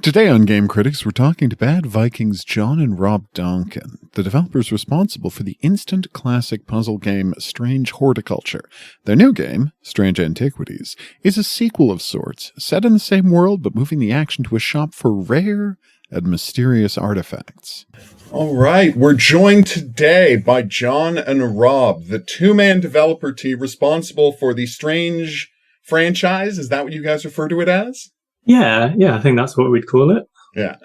Today on Game Critics, we're talking to Bad Viking's John and Rob Doncan, the developers responsible for the instant classic puzzle game Strange Horticulture. Their new game, Strange Antiquities, is a sequel of sorts, set in the same world but moving the action to a shop for rare and mysterious artifacts. All right, we're joined today by John and Rob, the two-man developer team responsible for the Strange franchise. Is that what you guys refer to it as? Yeah, I think that's what we'd call it. Yeah.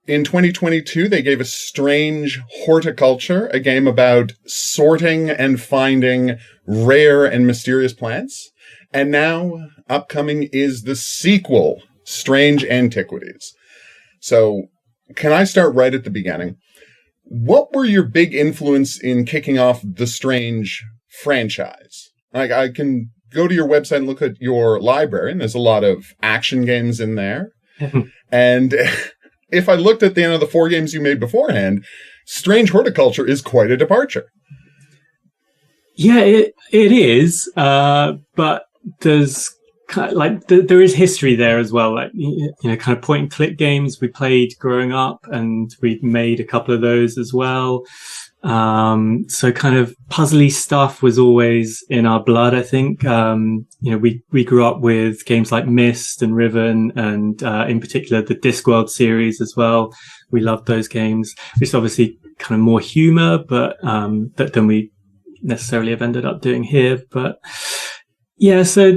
In 2022, they gave us Strange Horticulture, a game about sorting and finding rare and mysterious plants. And now, upcoming is the sequel, Strange Antiquities. So, can I start right at the beginning? What were your big influence in kicking off the Strange franchise? I can go to your website and look at your library, and there's a lot of action games in there. And if I looked at the end of the 4 games you made beforehand, Strange Horticulture is quite a departure. Yeah, it is. But there's there is history there as well. Like, kind of point and click games we played growing up, and we made a couple of those as well. So kind of puzzly stuff was always in our blood, I think. We grew up with games like Myst and Riven and, in particular the Discworld series as well. We loved those games. It's obviously kind of more humor, but, than we necessarily have ended up doing here. But yeah, so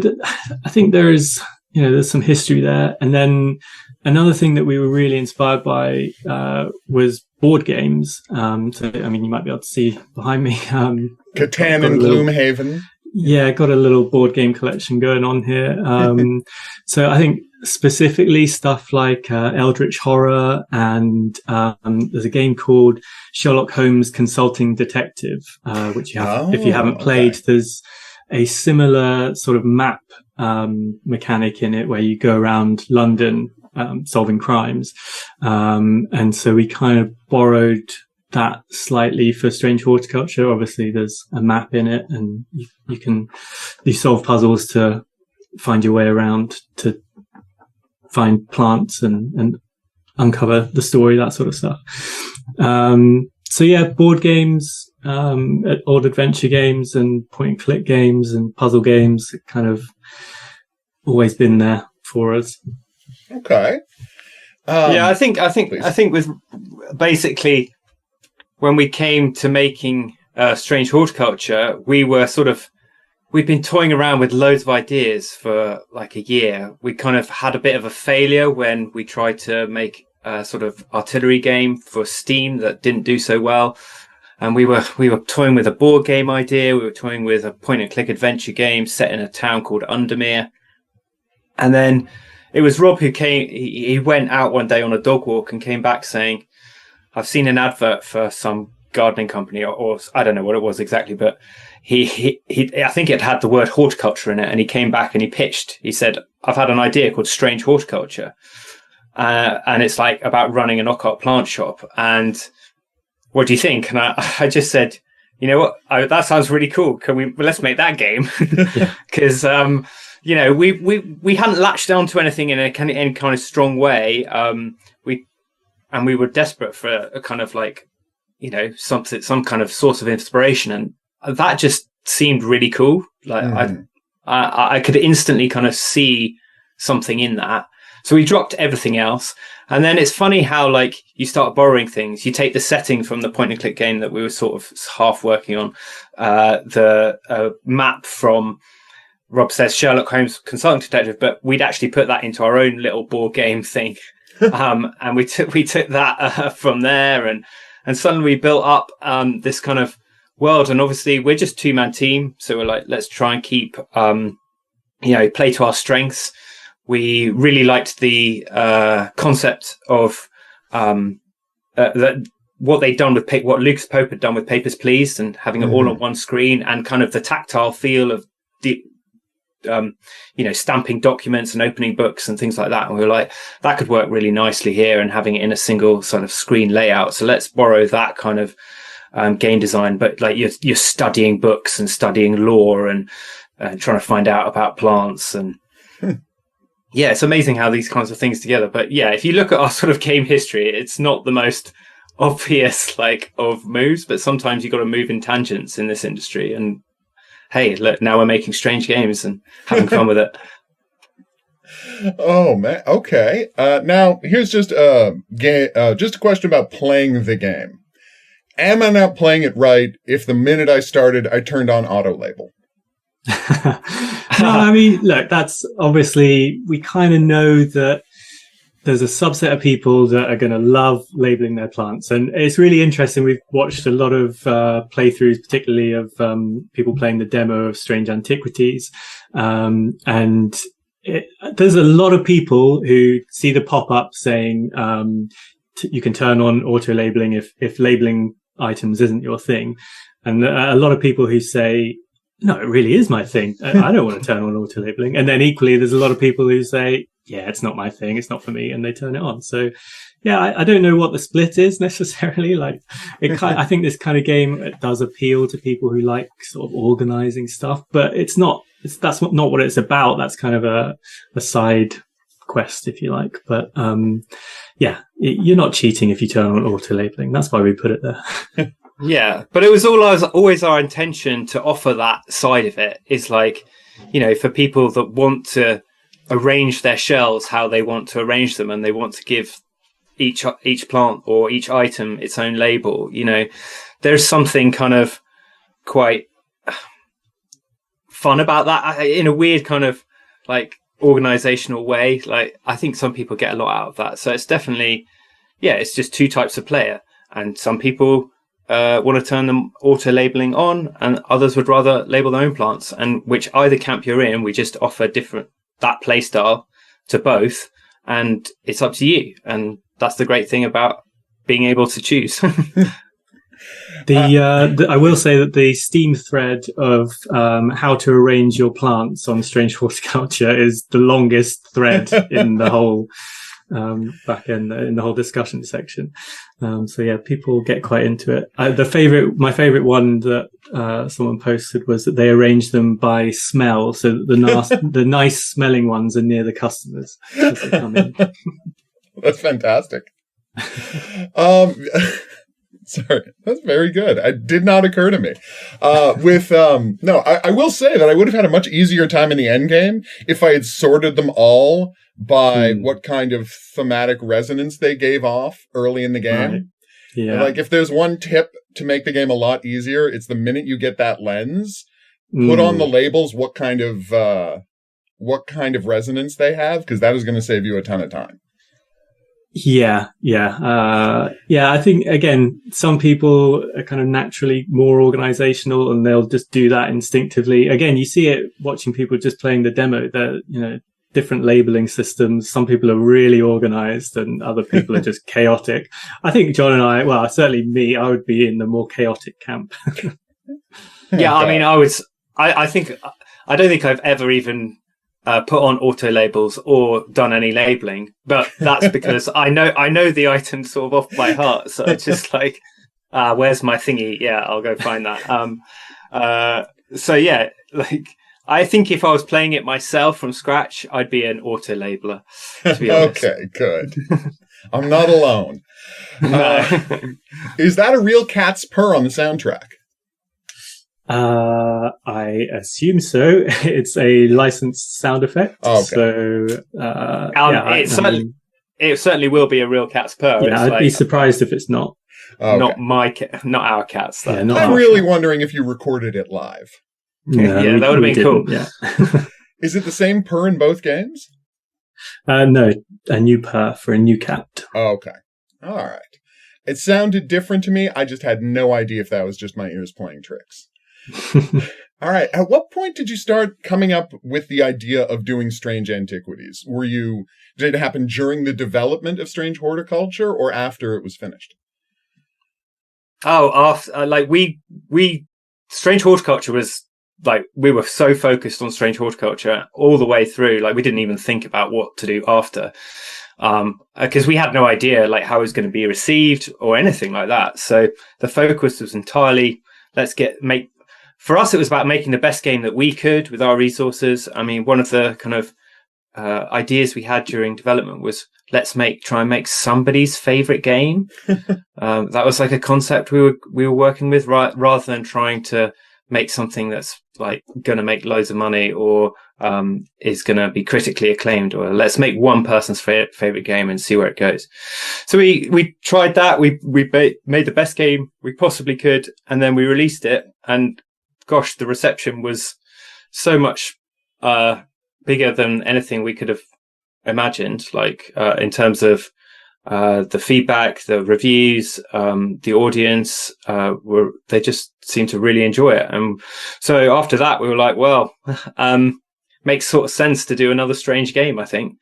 I think there is, there's some history there. And then another thing that we were really inspired by, was board games. You might be able to see behind me. Catan and Gloomhaven. Yeah, got a little board game collection going on here. So I think specifically stuff like Eldritch Horror, and there's a game called Sherlock Holmes Consulting Detective, which you have, if you haven't played. There's a similar sort of map mechanic in it where you go around London solving crimes. And so we kind of borrowed that slightly for Strange Horticulture. Obviously there's a map in it, and you solve puzzles to find your way around, to find plants and uncover the story, that sort of stuff. So yeah, board games, old adventure games and point and click games and puzzle games, kind of always been there for us. Okay. I think with basically when we came to making Strange Horticulture, we've been toying around with loads of ideas for like a year. We kind of had a bit of a failure when we tried to make a sort of artillery game for Steam that didn't do so well. And we were toying with a board game idea. We were toying with a point and click adventure game set in a town called Undermere. And then it was Rob who came. He went out one day on a dog walk and came back saying, "I've seen an advert for some gardening company, or I don't know what it was exactly, but he I think it had the word horticulture in it." And he came back and he pitched. He said, "I've had an idea called Strange Horticulture, and it's like about running a knockout plant shop. And what do you think?" And I just said, "You know what? That sounds really cool. Let's make that game?" Because we hadn't latched onto anything in any kind of strong way. We were desperate for a kind of like, some kind of source of inspiration, and that just seemed really cool. Like I could instantly kind of see something in that. So we dropped everything else. And then it's funny how like you start borrowing things. You take the setting from the point and click game that we were sort of half working on, the map from Rob says Sherlock Holmes Consulting Detective, but we'd actually put that into our own little board game thing. And we took that from there, and suddenly we built up this kind of world. And obviously we're just 2-man team, so we're like, let's try and keep play to our strengths. We really liked the concept of what they'd done with what Lucas Pope had done with Papers, Please, and having it all on one screen, and kind of the tactile feel of stamping documents and opening books and things like that. And we were like, that could work really nicely here, and having it in a single sort of screen layout. So let's borrow that kind of game design, but like you're studying books and studying lore and trying to find out about plants. And yeah, it's amazing how these kinds of things together. But yeah, if you look at our sort of game history, it's not the most obvious of moves, but sometimes you got to move in tangents in this industry. And hey, look, now we're making strange games and having fun with it. Oh man, okay. Now here's just a question about playing the game. Am I not playing it right if the minute I started, I turned on auto label? No, I mean, look, that's obviously, we kind of know that there's a subset of people that are going to love labeling their plants. And it's really interesting. We've watched a lot of playthroughs, particularly of people playing the demo of Strange Antiquities. And there's a lot of people who see the pop-up saying you can turn on auto labeling if labeling items isn't your thing. And a lot of people who say, no, it really is my thing. I don't want to turn on auto labeling. And then equally, there's a lot of people who say, yeah, it's not my thing. It's not for me. And they turn it on. So yeah, I don't know what the split is necessarily. I think this kind of game does appeal to people who like sort of organizing stuff, but that's not what it's about. That's kind of a side quest, if you like. But yeah, you're not cheating if you turn on auto labeling. That's why we put it there. Yeah, but it was always our intention to offer that side of it. Is for people that want to arrange their shells how they want to arrange them, and they want to give each plant or each item its own label. There's something kind of quite fun about that in a weird kind of organizational way. I think some people get a lot out of that. So it's definitely, it's just two types of player, and some people want to turn them auto labeling on, and others would rather label their own plants. And which either camp you're in, we just offer that play style to both, and it's up to you. And that's the great thing about being able to choose. I will say that the Steam thread of how to arrange your plants on Strange Horticulture is the longest thread in the whole back in the whole discussion section. So yeah, people get quite into it. My favorite one that someone posted was that they arranged them by smell, so that the nice smelling ones are near the customers as they come in. That's fantastic. Sorry, that's very good. It did not occur to me. I will say that I would have had a much easier time in the end game if I had sorted them all by what kind of thematic resonance they gave off early in the game. Right. Yeah. If there's one tip to make the game a lot easier, it's the minute you get that lens, put on the labels what kind of resonance they have, because that is going to save you a ton of time. Yeah. I think, again, some people are kind of naturally more organizational and they'll just do that instinctively. Again, you see it watching people just playing the demo. They're, different labeling systems. Some people are really organized and other people are just chaotic. I think John and I, certainly me, I would be in the more chaotic camp. Yeah, I mean, I don't think I've ever even put on auto labels or done any labeling, but that's because I know the item sort of off by heart. So it's just where's my thingy? Yeah, I'll go find that. So yeah, I think if I was playing it myself from scratch, I'd be an auto labeler, to be honest. Okay, good. I'm not alone. No. Is that a real cat's purr on the soundtrack? I assume so. It's a licensed sound effect. Oh, okay. So, it certainly will be a real cat's purr. Yeah, I'd be surprised if it's not. Okay. Not our cats. Though. Yeah, I'm really wondering if you recorded it live. No, yeah, that would have been cool. Yeah. Is it the same purr in both games? No, a new purr for a new cat. Okay. All right. It sounded different to me. I just had no idea if that was just my ears playing tricks. All right. At what point did you start coming up with the idea of doing Strange Antiquities? Did it happen during the development of Strange Horticulture or after it was finished? Oh, after Strange Horticulture was we were so focused on Strange Horticulture all the way through. We didn't even think about what to do after, because we had no idea how it was going to be received or anything like that. So the focus was entirely for us, it was about making the best game that we could with our resources. I mean, one of the kind of ideas we had during development was try and make somebody's favorite game. That was like a concept we were working with, rather than trying to make something that's like going to make loads of money or is going to be critically acclaimed, or let's make one person's favorite game and see where it goes. So we tried that. We made the best game we possibly could, and then we released it. And gosh, the reception was so much bigger than anything we could have imagined. Like in terms of the feedback, the reviews, the audience, they just seemed to really enjoy it. And so after that, we were like, well, makes sort of sense to do another Strange game, I think.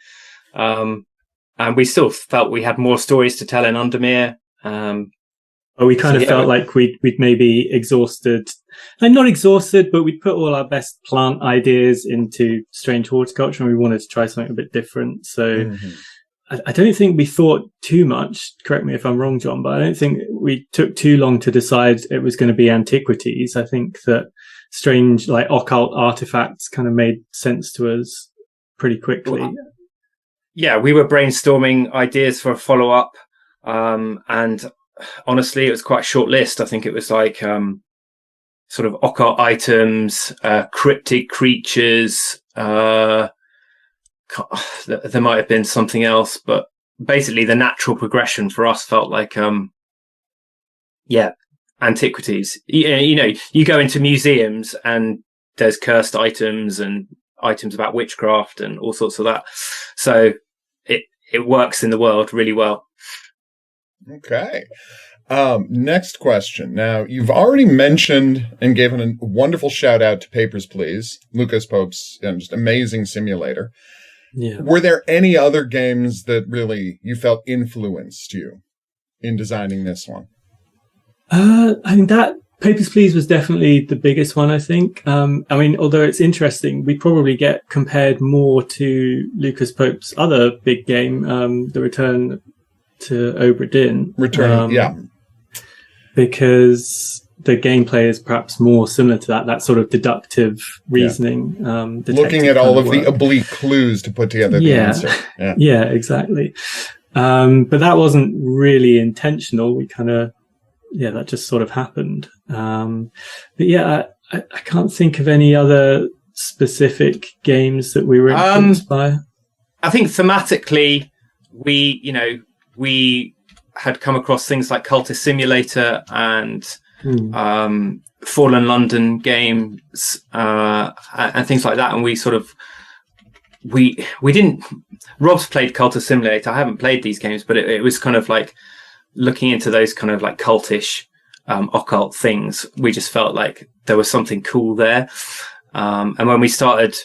And we still felt we had more stories to tell in Undermere. We felt like we'd maybe exhausted, and not exhausted, but we'd put all our best plant ideas into Strange Horticulture, and we wanted to try something a bit different. So I don't think we thought too much, correct me if I'm wrong, John, but I don't think we took too long to decide it was going to be Antiquities. I think that strange, like occult artifacts kind of made sense to us pretty quickly. Yeah, we were brainstorming ideas for a follow-up, and honestly, it was quite a short list. I think it was like sort of occult items, cryptic creatures, there might have been something else, but basically the natural progression for us felt like Antiquities. You know, you go into museums and there's cursed items and items about witchcraft and all sorts of that. So it works in the world really well. Okay. Next question. Now, you've already mentioned and given a wonderful shout out to Papers, Please, Lucas Pope's just amazing simulator. Yeah. Were there any other games that really you felt influenced you in designing this one? I mean, that Papers, Please was definitely the biggest one, I think. I mean, although it's interesting, we probably get compared more to Lucas Pope's other big game, The Return to Obra Dinn. Yeah. Because the gameplay is perhaps more similar to that sort of deductive reasoning. Looking at all of the oblique clues to put together the answer. Yeah, exactly. But that wasn't really intentional. We kind of, that just sort of happened. But yeah, I can't think of any other specific games that we were influenced by. I think thematically, we had come across things like Cultist Simulator and Fallen London games and things like that, and we sort of we didn't. Rob's played Cultist Simulator. I haven't played these games, but it was kind of like looking into those kind of like cultish occult things. We just felt like there was something cool there, and when we started.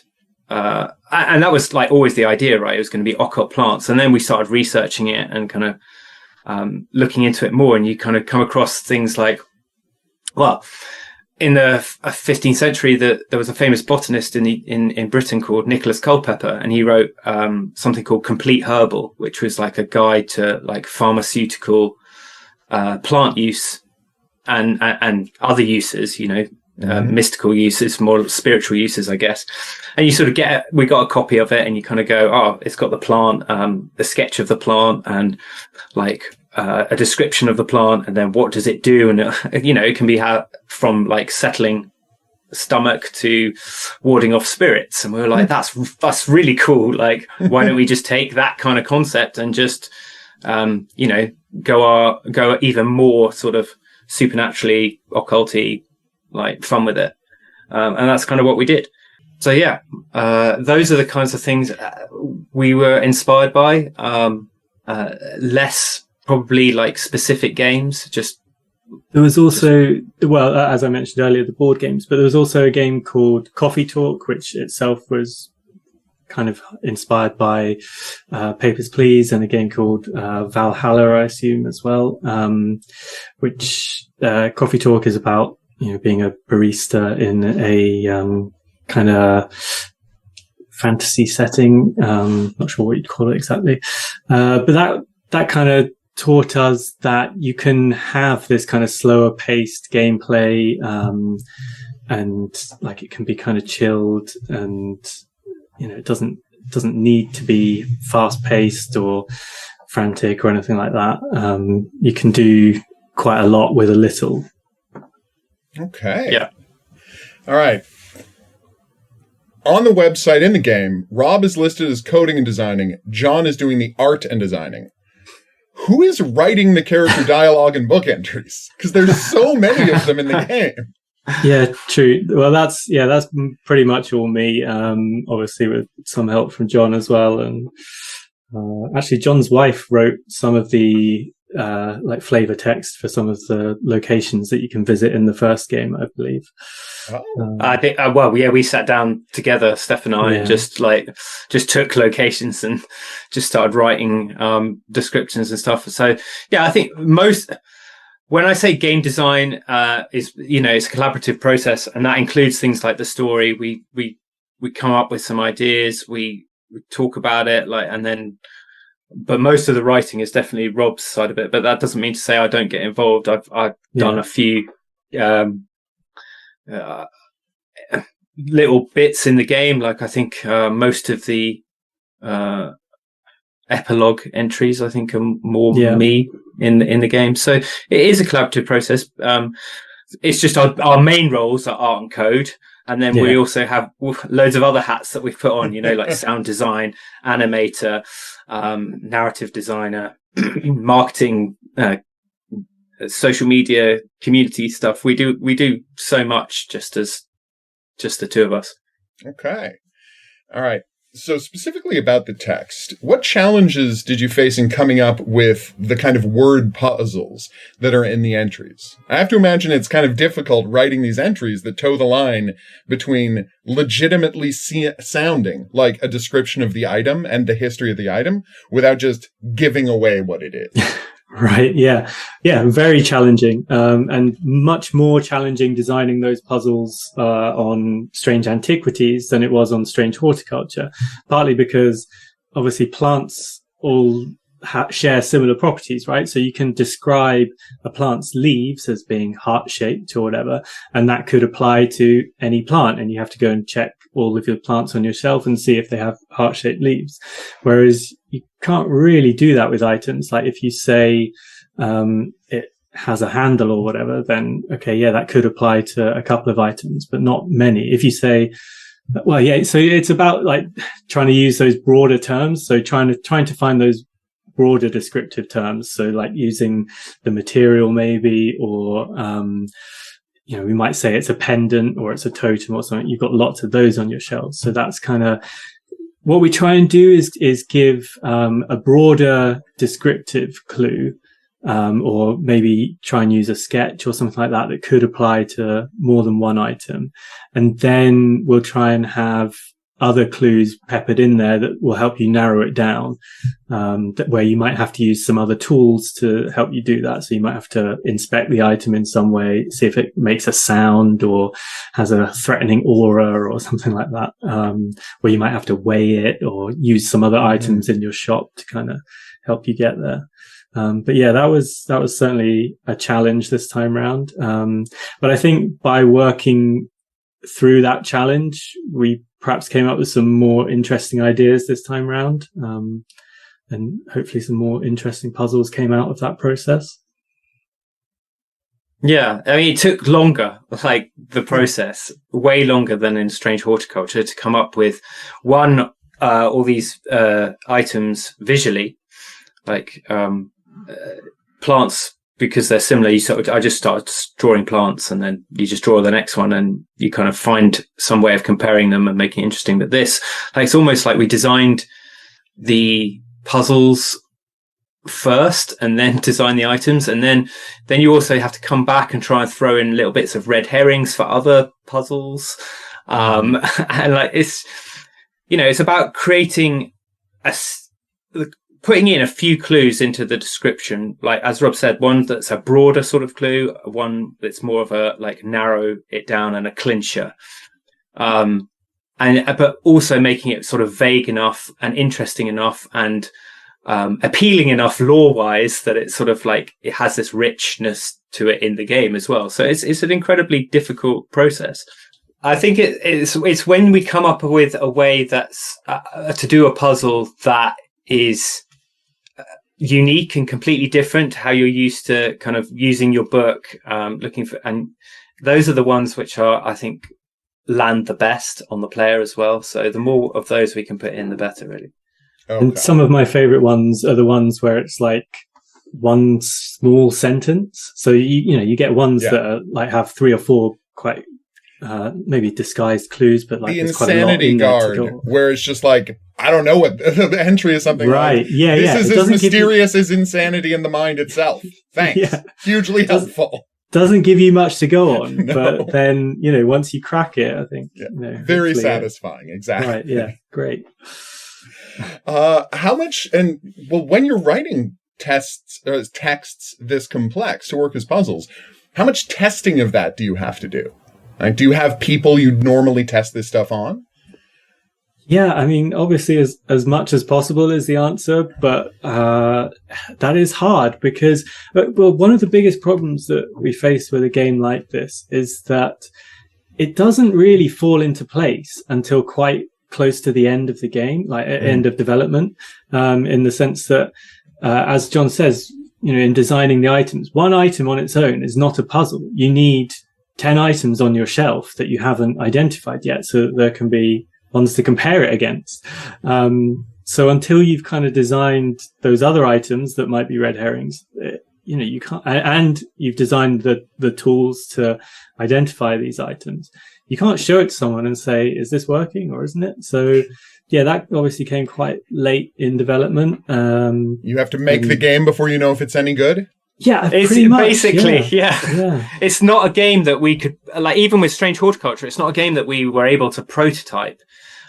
And that was like always the idea, right? It was going to be occult plants. And then we started researching it and kind of looking into it more. And you kind of come across things like, well, in the 15th century, there was a famous botanist in Britain called Nicholas Culpeper, and he wrote something called Complete Herbal, which was like a guide to like pharmaceutical plant use and other uses, mystical uses, more spiritual uses, I guess. And you sort of we got a copy of it and you kind of go, oh, it's got the plant, the sketch of the plant and like a description of the plant. And then what does it do? And, it can be from like settling stomach to warding off spirits. And we were like, that's really cool. Like, why don't we just take that kind of concept and just, go even more sort of supernaturally occulty, like fun with it. And that's kind of what we did. So yeah, those are the kinds of things we were inspired by. Less probably like specific games, just. There was also, as I mentioned earlier, the board games, but there was also a game called Coffee Talk, which itself was kind of inspired by Papers, Please, and a game called Valhalla, I assume, as well, which Coffee Talk is about being a barista in a kind of fantasy setting. Not sure what you'd call it exactly. But that kind of taught us that you can have this kind of slower paced gameplay, and like it can be kind of chilled and, it doesn't doesn't need to be fast paced or frantic or anything like that. You can do quite a lot with a little. Okay. Yeah. All right. On the website in the game, Rob is listed as coding and designing. John is doing the art and designing. Who is writing the character dialogue and book entries? Because there's so many of them in the game. Yeah, true. Well, that's pretty much all me. Obviously with some help from John as well. And actually John's wife wrote some of the like flavor text for some of the locations that you can visit in the first game, I believe. Oh. I think we sat down together, Steph and I, and just took locations and just started writing descriptions and stuff. So yeah, I think when I say game design is, it's a collaborative process, and that includes things like the story. We come up with some ideas, we talk about it, but most of the writing is definitely Rob's side of it. But that doesn't mean to say I don't get involved. I've done a few little bits in the game. Like I think most of the epilogue entries, I think, are more me in the game. So it is a collaborative process. It's just our main roles are art and code. And then we also have loads of other hats that we've put on, like sound design, animator, narrative designer, marketing, social media, community stuff. We do so much just the two of us. Okay. All right. So specifically about the text, what challenges did you face in coming up with the kind of word puzzles that are in the entries? I have to imagine it's kind of difficult writing these entries that toe the line between legitimately sounding like a description of the item and the history of the item without just giving away what it is. Right. Yeah. Very challenging, and much more challenging designing those puzzles on Strange Antiquities than it was on Strange Horticulture, partly because obviously plants all share similar properties, right? So you can describe a plant's leaves as being heart-shaped or whatever, and that could apply to any plant, and you have to go and check all of your plants on your shelf and see if they have heart-shaped leaves. Whereas you can't really do that with items. Like if you say it has a handle or whatever, then that could apply to a couple of items, but not many. If you say, so it's about like trying to use those broader terms. So trying to find those broader descriptive terms. So like using the material maybe, or we might say it's a pendant or it's a totem or something. You've got lots of those on your shelves. So that's kind of what we try and do is give a broader descriptive clue, or maybe try and use a sketch or something like that could apply to more than one item. And then we'll try and have other clues peppered in there that will help you narrow it down, where you might have to use some other tools to help you do that. So you might have to inspect the item in some way, see if it makes a sound or has a threatening aura or something like that, where you might have to weigh it or use some other items in your shop to kind of help you get there. But yeah, that was certainly a challenge this time round. But I think by working through that challenge, we perhaps came up with some more interesting ideas this time round. And hopefully some more interesting puzzles came out of that process. Yeah, I mean, it took longer, like the process, way longer than in Strange Horticulture to come up with all these items visually, like plants, because they're similar. I just started drawing plants, and then you just draw the next one, and you kind of find some way of comparing them and making it interesting. But this, it's almost like we designed the puzzles first and then design the items, and then you also have to come back and try and throw in little bits of red herrings for other puzzles. And it's about creating putting in a few clues into the description, like as Rob said, one that's a broader sort of clue, one that's more of a narrow it down and a clincher, but also making it sort of vague enough and interesting enough and appealing enough lore-wise that it's sort of it has this richness to it in the game as well. So it's an incredibly difficult process. I think it's when we come up with a way that's to do a puzzle that is unique and completely different to how you're used to kind of using your book, looking for, and those are the ones which are, I think, land the best on the player as well. So the more of those we can put in, the better, really. Okay. And some of my favorite ones are the ones where it's like one small sentence. So you get ones that are like have 3 or 4 quite maybe disguised clues, but like the insanity guard, where it's just like, I don't know what the entry is, something right. Like, yeah, this is as mysterious as insanity in the mind itself. Thanks. Hugely helpful. Doesn't give you much to go on, no. But then once you crack it, I think very satisfying. Exactly. Right. Yeah. Great. How much? And when you're writing texts this complex to work as puzzles, how much testing of that do you have to do? Like, do you have people you normally test this stuff on? Yeah, I mean, obviously as much as possible is the answer, but that is hard because, one of the biggest problems that we face with a game like this is that it doesn't really fall into place until quite close to the end of the game, like end of development, in the sense that, as John says, in designing the items, one item on its own is not a puzzle. You need 10 items on your shelf that you haven't identified yet, so there can be ones to compare it against. So until you've kind of designed those other items that might be red herrings, you can't, and you've designed the tools to identify these items, you can't show it to someone and say, is this working or isn't it? So yeah, that obviously came quite late in development. You have to make the game before you know if it's any good? Yeah, it's pretty much, basically, yeah. It's not a game that we could, like, even with Strange Horticulture, it's not a game that we were able to prototype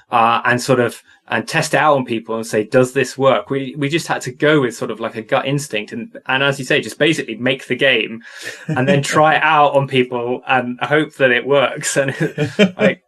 and sort of and test it out on people and say, does this work? We just had to go with sort of like a gut instinct and as you say, just basically make the game and then try it out on people and hope that it works. And like,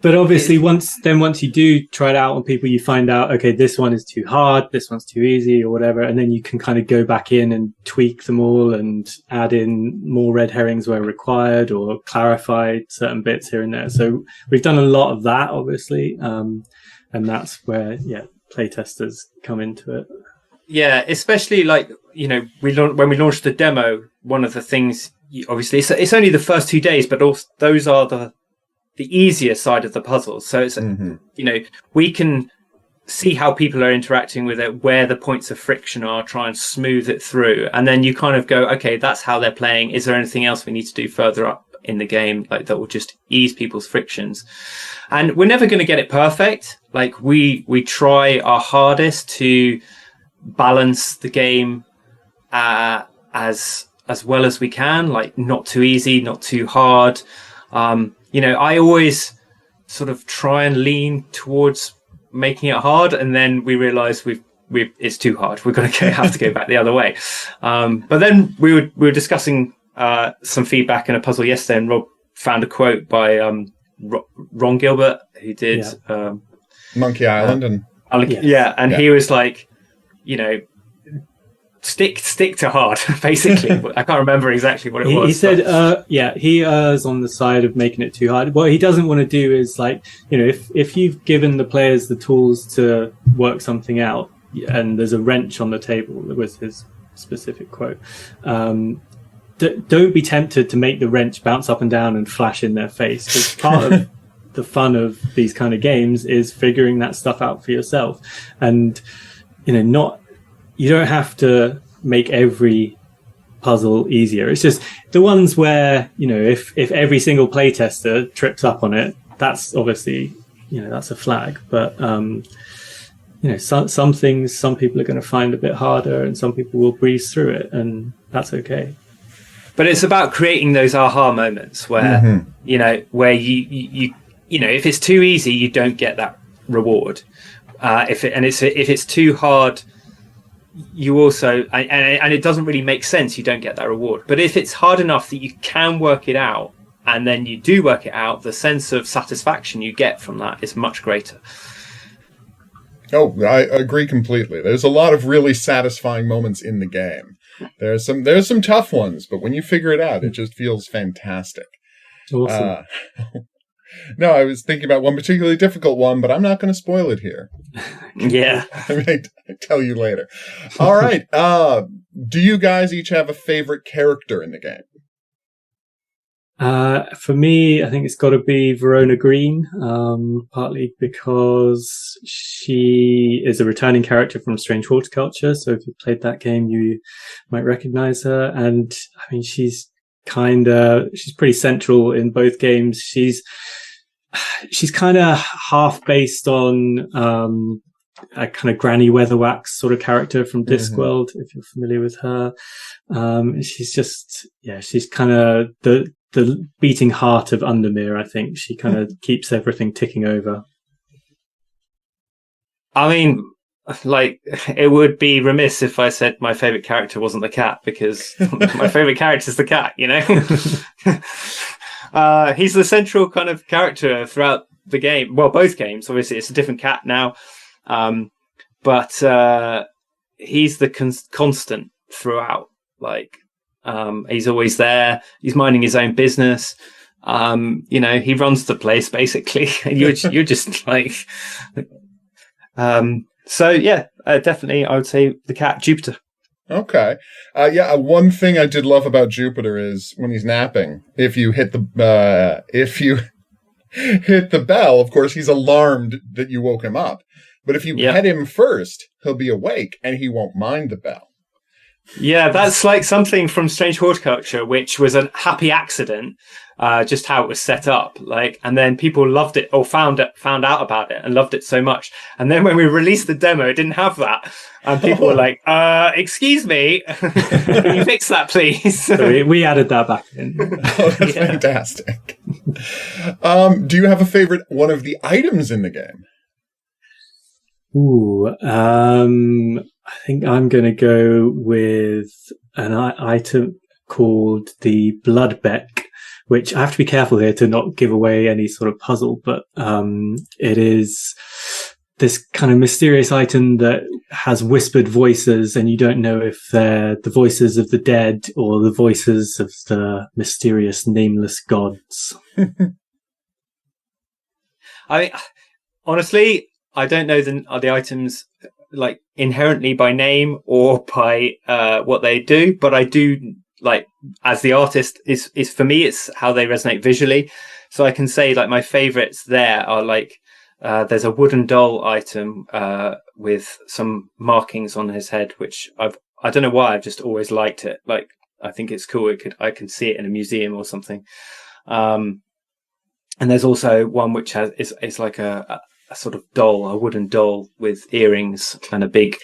but obviously once you do try it out on people, you find out, okay, this one is too hard, this one's too easy or whatever. And then you can kind of go back in and tweak them all and add in more red herrings where required or clarify certain bits here and there. So we've done a lot of that, obviously. And that's where, playtesters come into it. Yeah, especially like, when we launched the demo, one of the things, obviously it's only the first 2 days, but also those are the easier side of the puzzle. So it's, we can see how people are interacting with it, where the points of friction are, try and smooth it through. And then you kind of go, okay, that's how they're playing. Is there anything else we need to do further up in the game, like that will just ease people's frictions? And we're never going to get it perfect. Like we try our hardest to balance the game as well as we can, like not too easy, not too hard. I always sort of try and lean towards making it hard, and then we realize it's too hard. We're going to have to go back the other way. But then we were discussing some feedback in a puzzle yesterday, and Rob found a quote by Ron Gilbert, who did Monkey Island, and he was like, stick to hard, basically. I can't remember exactly what it was. He said, he errs on the side of making it too hard. What he doesn't want to do is like, if you've given the players the tools to work something out, and there's a wrench on the table, was his specific quote. Don't be tempted to make the wrench bounce up and down and flash in their face. Because part of the fun of these kind of games is figuring that stuff out for yourself, and you don't have to make every puzzle easier. It's just the ones where, if every single playtester trips up on it, that's obviously, that's a flag. But, some things, some people are going to find a bit harder and some people will breeze through it, and that's okay. But it's about creating those aha moments where, where you if it's too easy, you don't get that reward. If it's too hard, you also, and it doesn't really make sense, you don't get that reward. But if it's hard enough that you can work it out, and then you do work it out, the sense of satisfaction you get from that is much greater. Oh, I agree completely. There's a lot of really satisfying moments in the game. There's some tough ones, but when you figure it out, it just feels fantastic. Awesome. No, I was thinking about one particularly difficult one, but I'm not going to spoil it here. Yeah. I may tell you later. All right. Do you guys each have a favorite character in the game? For me, I think it's got to be Verona Green, partly because she is a returning character from Strange Horticulture. So if you played that game, you might recognize her. And I mean, she's pretty central in both games. She's kind of half based on, a kind of Granny Weatherwax sort of character from Discworld, if you're familiar with her. She's kind of the beating heart of Undermere, I think. She kind of keeps everything ticking over. I mean, like, it would be remiss if I said my favorite character wasn't the cat, because my favorite character is the cat, you know? He's the central kind of character throughout the game. Well, both games, obviously. It's a different cat now. But he's the constant throughout. Like, he's always there. He's minding his own business. He runs the place basically. And you're just like, definitely I would say the cat, Jupiter. Okay. One thing I did love about Jupiter is when he's napping, if you hit the bell, of course, he's alarmed that you woke him up. But if you pet him first, he'll be awake and he won't mind the bell. Yeah, that's like something from Strange Horticulture, which was a happy accident, just how it was set up. Like, and then people loved it or found out about it and loved it so much. And then when we released the demo, it didn't have that. And people were like, excuse me, can you fix that, please? So we added that back in. Oh, that's fantastic. Do you have a favorite one of the items in the game? I think I'm going to go with an item called the Bloodbeck, which I have to be careful here to not give away any sort of puzzle, but it is this kind of mysterious item that has whispered voices, and you don't know if they're the voices of the dead or the voices of the mysterious nameless gods. Honestly, I don't know the items like inherently by name or by what they do, but I do, like, as the artist, is for me it's how they resonate visually. So I can say, like, my favorites there are like there's a wooden doll item with some markings on his head, which I don't know why, I've just always liked it. Like, I think it's cool. I can see it in a museum or something. And there's also one which is like a sort of doll, a wooden doll with earrings and a big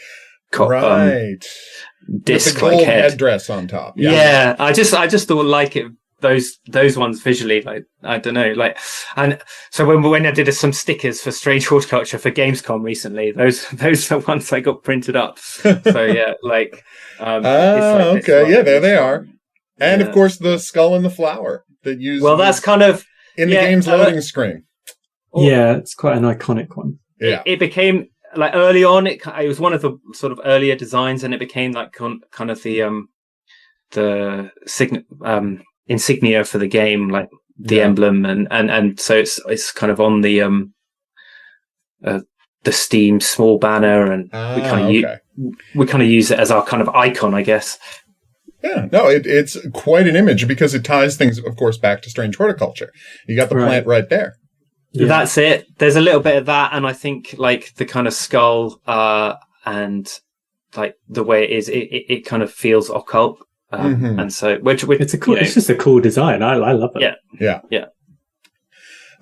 disc-like headdress on top. Yeah, I just thought, like, it, those ones visually, like, I don't know, like, and so when I did some stickers for Strange Horticulture for Gamescom recently, those are the ones I got printed up. So yeah, like, okay, there they are, and of course the skull and the flower that use. Well, that's kind of in the game's loading screen. Yeah, it's quite an iconic one. Yeah, it became, like, early on. It was one of the sort of earlier designs, and it became like kind of the insignia for the game, like the emblem, and so it's kind of on the Steam small banner, and we kind of use it as our kind of icon, I guess. Yeah, no, it's quite an image because it ties things, of course, back to Strange Horticulture. You got the plant right there. Yeah. That's it. There's a little bit of that, and I think, like, the kind of skull and, like, the way it is, it kind of feels occult, and so which it's it's just a cool design. I love it. Yeah.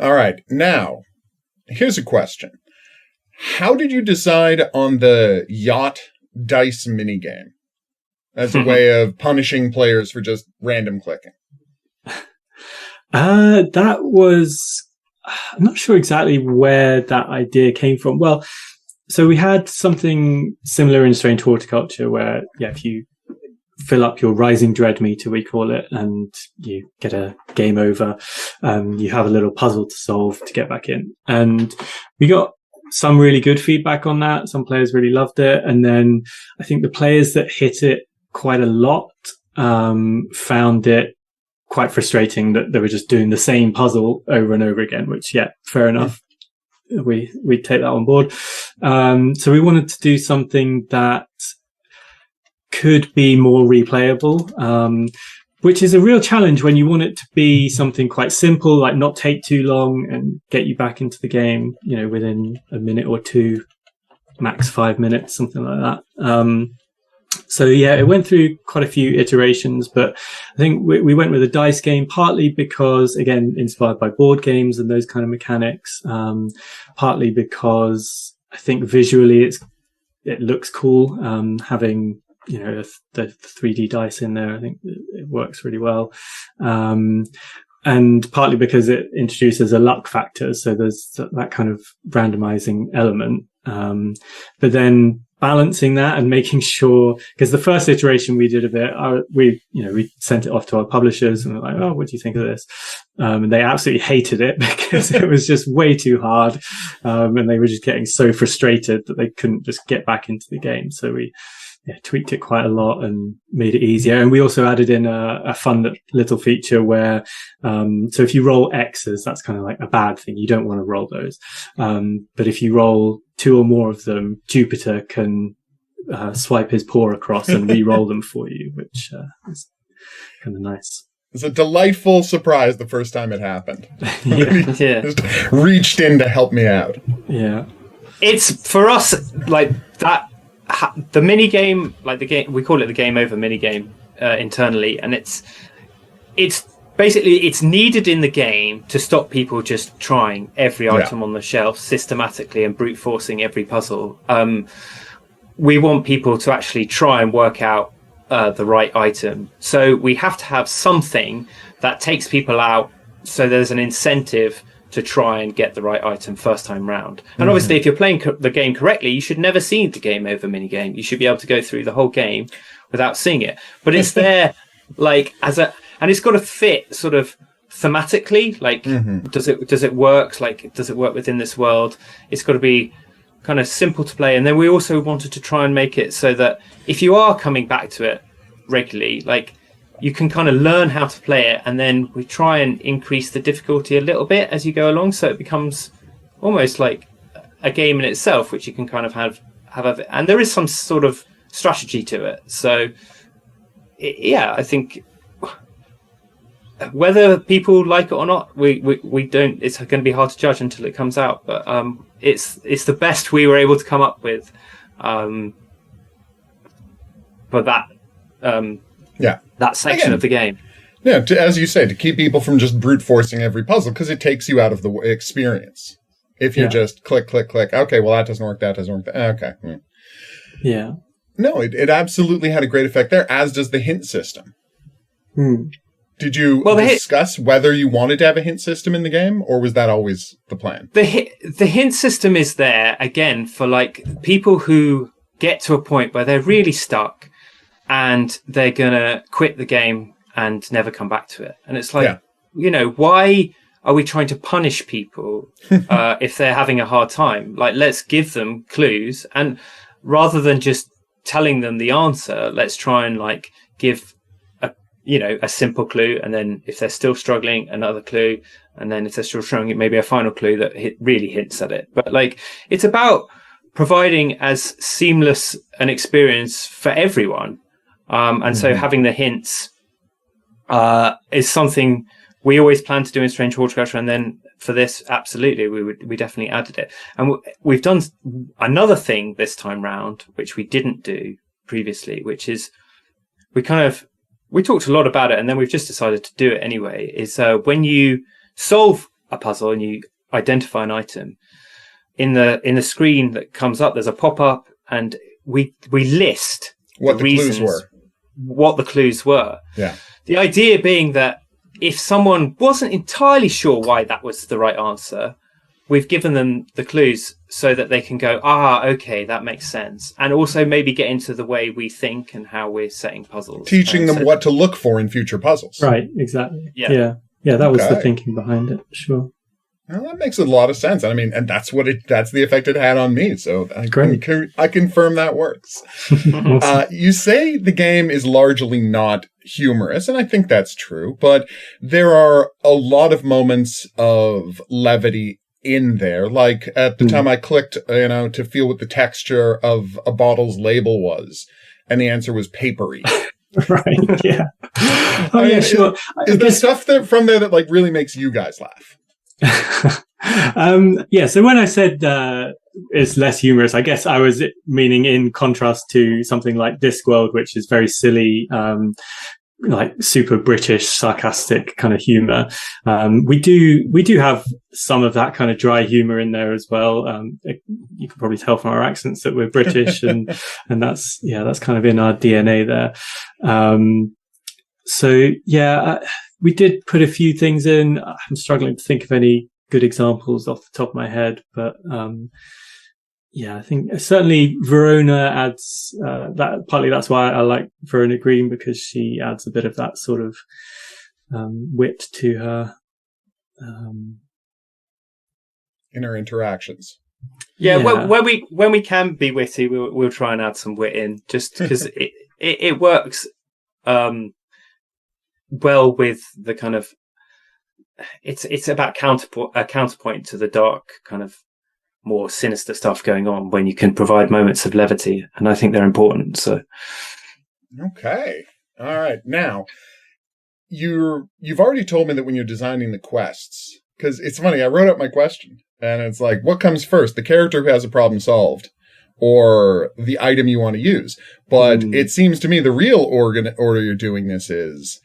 All right, now here's a question: how did you decide on the yacht dice minigame as a way of punishing players for just random clicking? That was. I'm not sure exactly where that idea came from. Well, so we had something similar in Strange Horticulture where, if you fill up your Rising Dread meter, we call it, and you get a game over, you have a little puzzle to solve to get back in. And we got some really good feedback on that. Some players really loved it. And then I think the players that hit it quite a lot found it quite frustrating that they were just doing the same puzzle over and over again, which, yeah, fair enough. We take that on board. So we wanted to do something that could be more replayable, which is a real challenge when you want it to be something quite simple, like not take too long and get you back into the game, within a minute or two, max 5 minutes, something like that. So yeah, it went through quite a few iterations, but I think we went with a dice game, partly because, again, inspired by board games and those kind of mechanics, partly because I think visually it looks cool, having, the 3D dice in there. I think it works really well. And partly because it introduces a luck factor. So there's that kind of randomizing element. But then balancing that and making sure, because the first iteration we did of it, we sent it off to our publishers and we're like, oh, what do you think of this? And they absolutely hated it because it was just way too hard. And they were just getting so frustrated that they couldn't just get back into the game. So we tweaked it quite a lot and made it easier. And we also added in a fun little feature where, so if you roll X's, that's kind of like a bad thing. You don't want to roll those. But if you roll 2 or more of them, Jupiter can swipe his paw across and re-roll them for you, which is kind of nice. It's a delightful surprise the first time it happened. Yeah. Just reached in to help me out. Yeah. It's, for us, like that, the mini game, like the game, we call it the game over mini game internally, and it's basically it's needed in the game to stop people just trying every item on the shelf systematically and brute forcing every puzzle. We want people to actually try and work out the right item, so we have to have something that takes people out, so there's an incentive to try and get the right item first time round. And obviously, if you're playing the game correctly, you should never see the game over mini game. You should be able to go through the whole game without seeing it. But it's there, like and it's got to fit sort of thematically. Like, does it work? Like, does it work within this world? It's got to be kind of simple to play. And then we also wanted to try and make it so that if you are coming back to it regularly, like, you can kind of learn how to play it, and then we try and increase the difficulty a little bit as you go along, so it becomes almost like a game in itself, which you can kind of have and there is some sort of strategy to it. So I think whether people like it or not, we don't. It's going to be hard to judge until it comes out, but it's the best we were able to come up with for that. That section of the game. Yeah, as you say, to keep people from just brute forcing every puzzle, because it takes you out of the experience. If you just click, click, click, okay, well, that doesn't work, okay. Yeah. No, it absolutely had a great effect there, as does the hint system. Did you discuss whether you wanted to have a hint system in the game, or was that always the plan? The hint system is there, again, for like people who get to a point where they're really stuck, and they're going to quit the game and never come back to it. And it's like, why are we trying to punish people if they're having a hard time? Like, let's give them clues. And rather than just telling them the answer, let's try and like give a simple clue. And then if they're still struggling, another clue. And then if they're still struggling, maybe a final clue that really hints at it. But like, it's about providing as seamless an experience for everyone. And so having the hints is something we always plan to do in Strange Horticulture. And then for this, absolutely, we definitely added it. And we've done another thing this time round, which we didn't do previously, which is we talked a lot about it, and then we've just decided to do it anyway, is when you solve a puzzle and you identify an item, in the screen that comes up, there's a pop-up, and we list what the clues were. What the clues were. Yeah. The idea being that if someone wasn't entirely sure why that was the right answer, we've given them the clues so that they can go, okay, that makes sense. And also maybe get into the way we think and how we're setting puzzles. Teaching them what to look for in future puzzles. Right, exactly. Yeah, that was the thinking behind it, sure. Well, that makes a lot of sense. I mean, and that's the effect it had on me. So I confirm that works. You say the game is largely not humorous, and I think that's true, but there are a lot of moments of levity in there. Like at the time I clicked, to feel what the texture of a bottle's label was, and the answer was papery. Right. Yeah. Oh, yeah, sure. Is there stuff from there that like really makes you guys laugh? So when I said it's less humorous, I guess I was meaning in contrast to something like Discworld, which is very silly, like super British sarcastic kind of humor. We do have some of that kind of dry humor in there as well. You can probably tell from our accents that we're British, and that's kind of in our DNA there. We did put a few things in. I'm struggling to think of any good examples off the top of my head, but I think certainly Verona adds that. Partly that's why I like Verona Green, because she adds a bit of that sort of wit to her in her interactions. Yeah. When we can be witty, we'll try and add some wit in, just because it works well with the kind of it's about counterpoint to the dark kind of more sinister stuff going on, when you can provide moments of levity, and I think they're important. So okay, all right. Now you've already told me that when you're designing the quests, because it's funny, I wrote out my question and it's like, what comes first, the character who has a problem solved or the item you want to use? But it seems to me the real order you're doing this is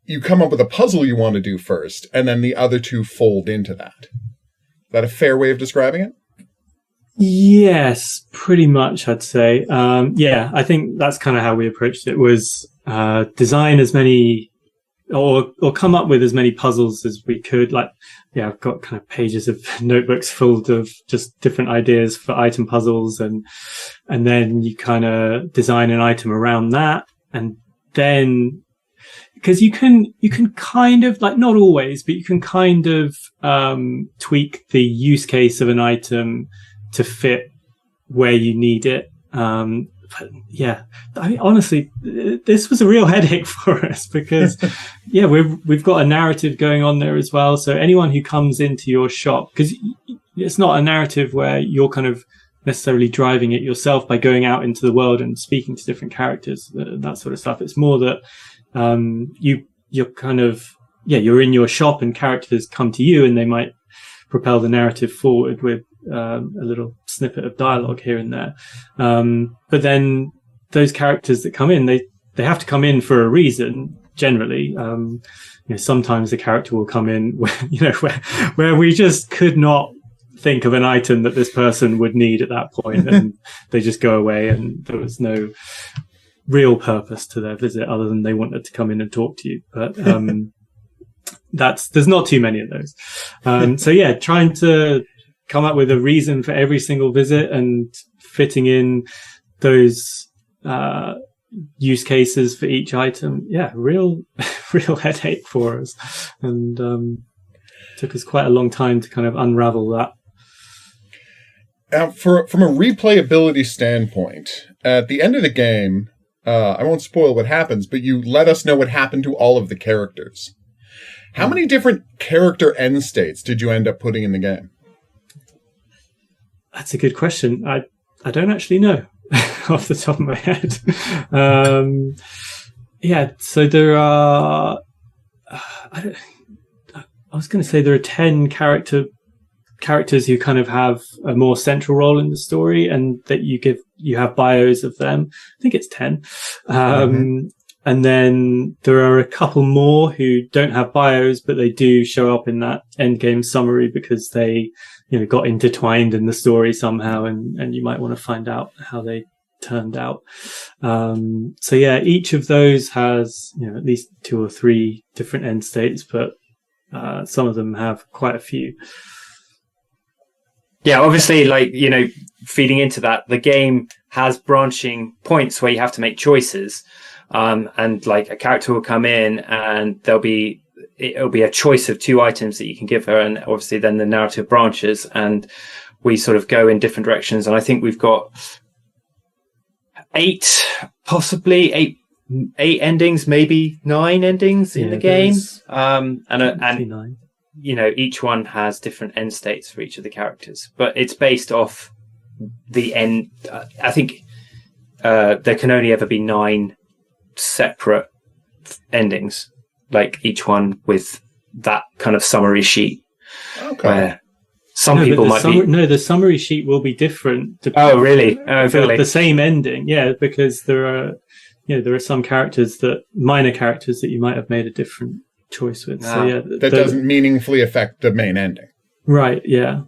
you come up with a puzzle you want to do first, and then the other two fold into that. Is that a fair way of describing it? Yes, pretty much, I'd say. I think that's kind of how we approached it, was design as many or come up with as many puzzles as we could. Like, I've got kind of pages of notebooks full of just different ideas for item puzzles, and then you kind of design an item around that, and then because you can kind of, like, not always, but you can kind of tweak the use case of an item to fit where you need it. But yeah, I mean, honestly, this was a real headache for us because, we've got a narrative going on there as well. So anyone who comes into your shop, because it's not a narrative where you're kind of necessarily driving it yourself by going out into the world and speaking to different characters, that sort of stuff. It's more that you're kind of, you're in your shop and characters come to you and they might propel the narrative forward with a little snippet of dialogue here and there. But then those characters that come in, they have to come in for a reason, generally. Sometimes the character will come in where we just could not think of an item that this person would need at that point, and they just go away, and there was no real purpose to their visit other than they wanted to come in and talk to you. But there's not too many of those. Trying to come up with a reason for every single visit and fitting in those use cases for each item. Real headache for us, and took us quite a long time to kind of unravel that. From a replayability standpoint, at the end of the game, I won't spoil what happens, but you let us know what happened to all of the characters. How many different character end states did you end up putting in the game? That's a good question. I don't actually know off the top of my head. So there are... I was going to say there are 10 characters who kind of have a more central role in the story, and that you have bios of them. I think it's 10. And then there are a couple more who don't have bios, but they do show up in that end game summary because they, got intertwined in the story somehow, and you might want to find out how they turned out. Each of those has, at least 2 or 3 different end states, but some of them have quite a few. Yeah, obviously, feeding into that, the game has branching points where you have to make choices. And a character will come in and there'll be it'll be a choice of 2 items that you can give her, and obviously then the narrative branches, and we sort of go in different directions. And I think we've got 8 endings, maybe 9 endings in the game. And 9. Each one has different end states for each of the characters, but it's based off the end. I think there can only ever be 9 separate endings, like each one with that kind of summary sheet. Okay. Where some people might be. No, the summary sheet will be different. Oh, really? Oh, really? The same ending, yeah, because there are some minor characters that you might have made a different choice with. So yeah, that doesn't meaningfully affect the main ending. Right. Yeah.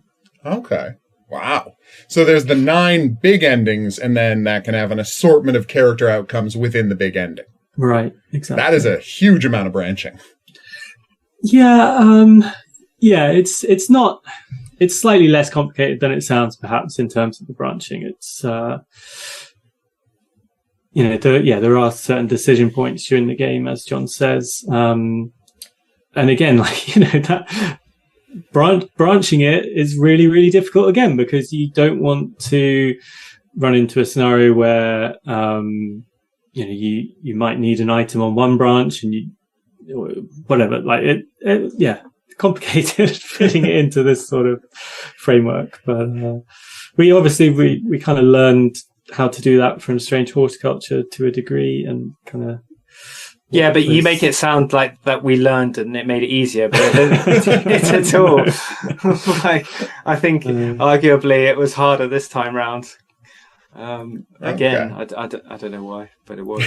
Okay. Wow. So there's the 9 big endings, and then that can have an assortment of character outcomes within the big ending. Right. Exactly. That is a huge amount of branching. Yeah. It's not. It's slightly less complicated than it sounds, perhaps, in terms of the branching. It's there are certain decision points during the game, as John says. And again, that branching it is really, really difficult again, because you don't want to run into a scenario where, you might need an item on one branch and whatever, complicated fitting it into this sort of framework. But, we kind of learned how to do that from Strange Horticulture to a degree, and kind of. Yeah, but you make it sound like that we learned and it made it easier, but it's at all. I think arguably it was harder this time round. Again, okay. I don't know why, but it was.